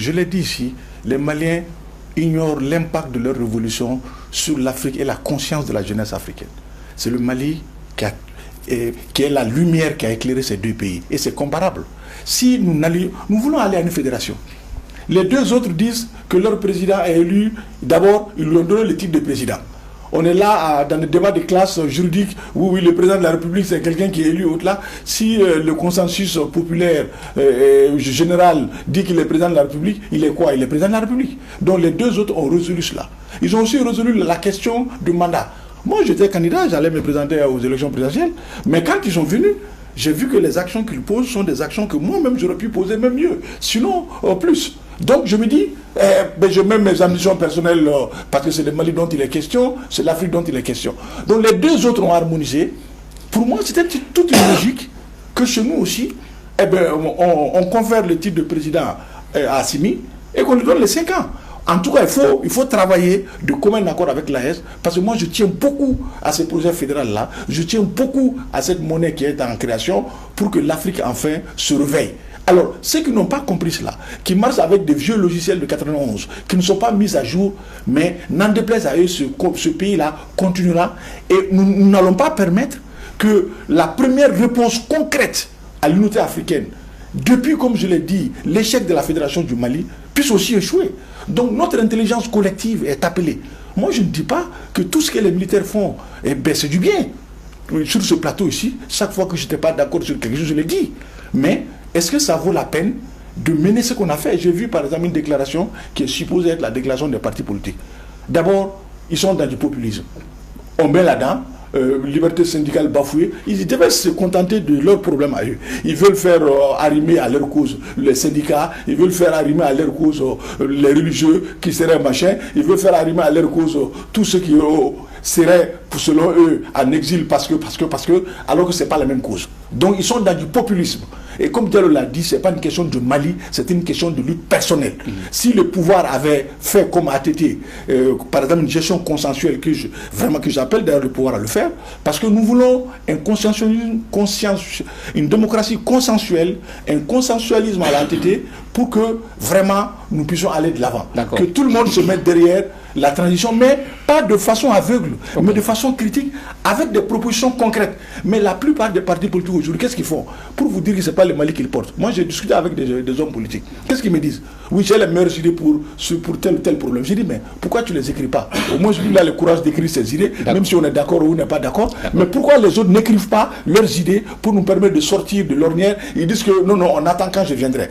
je l'ai dit ici, les Maliens ignorent l'impact de leur révolution sur l'Afrique et la conscience de la jeunesse africaine. C'est le Mali qui est la lumière qui a éclairé ces deux pays. Et c'est comparable. Si nous voulons aller à une fédération, les deux autres disent que leur président est élu, d'abord, ils lui ont donné le titre de président. On est là dans le débat de classe juridique, oui, le président de la République, c'est quelqu'un qui est élu au-delà. Si le consensus populaire général dit qu'il est président de la République, il est quoi? Il est président de la République. Donc les deux autres ont résolu cela. Ils ont aussi résolu la question du mandat. Moi, j'étais candidat, j'allais me présenter aux élections présidentielles, mais quand ils sont venus, j'ai vu que les actions qu'ils posent sont des actions que moi-même j'aurais pu poser même mieux, sinon plus. Donc je me dis, je mets mes ambitions personnelles parce que c'est le Mali dont il est question, c'est l'Afrique dont il est question. Donc les deux autres ont harmonisé. Pour moi, c'était toute une logique que chez nous aussi, on confère le titre de président à Assimi et qu'on lui donne les 5 ans. En tout cas, il faut travailler de commun accord avec l'AES, parce que moi, je tiens beaucoup à ce projet fédéral-là, je tiens beaucoup à cette monnaie qui est en création pour que l'Afrique, enfin, se réveille. Alors, ceux qui n'ont pas compris cela, qui marchent avec des vieux logiciels de 91, qui ne sont pas mis à jour, mais n'en déplaise à eux, ce pays-là continuera, et nous n'allons pas permettre que la première réponse concrète à l'unité africaine, depuis, comme je l'ai dit, l'échec de la Fédération du Mali, puisse aussi échouer. Donc notre intelligence collective est appelée. Moi je ne dis pas que tout ce que les militaires font, c'est du bien. Sur ce plateau ici, chaque fois que je n'étais pas d'accord sur quelque chose, je l'ai dit. Mais est-ce que ça vaut la peine de mener ce qu'on a fait? J'ai vu par exemple une déclaration qui est supposée être la déclaration des partis politiques. D'abord, ils sont dans du populisme. On met là-dedans liberté syndicale bafouée, ils devaient se contenter de leurs problèmes à eux. Ils veulent faire arrimer à leur cause les syndicats, ils veulent faire arrimer à leur cause les religieux qui seraient machin, ils veulent faire arrimer à leur cause tous ceux qui seraient, selon eux, en exil parce que, alors que ce n'est pas la même cause. Donc ils sont dans du populisme. Et comme Diallo l'a dit, ce n'est pas une question de Mali, c'est une question de lutte personnelle. Si le pouvoir avait fait comme ATT, par exemple une gestion consensuelle, que j'appelle d'ailleurs le pouvoir à le faire, parce que nous voulons une démocratie consensuelle, un consensualisme à l'ATT, pour que vraiment nous puissions aller de l'avant. Que tout le monde se mette derrière la transition, mais pas de façon aveugle, mais de façon critique, avec des propositions concrètes. Mais la plupart des partis politiques aujourd'hui, qu'est-ce qu'ils font? Pour vous dire que ce n'est pas le Mali qu'ils portent. Moi, j'ai discuté avec des hommes politiques. Qu'est-ce qu'ils me disent? Oui, j'ai les meilleures idées pour tel ou tel problème. J'ai dit, mais pourquoi tu ne les écris pas? Au moins, lui, il a le courage d'écrire ses idées, même si on est d'accord ou on n'est pas d'accord. Mais pourquoi les autres n'écrivent pas leurs idées pour nous permettre de sortir de l'ornière? Ils disent que non, on attend quand je viendrai.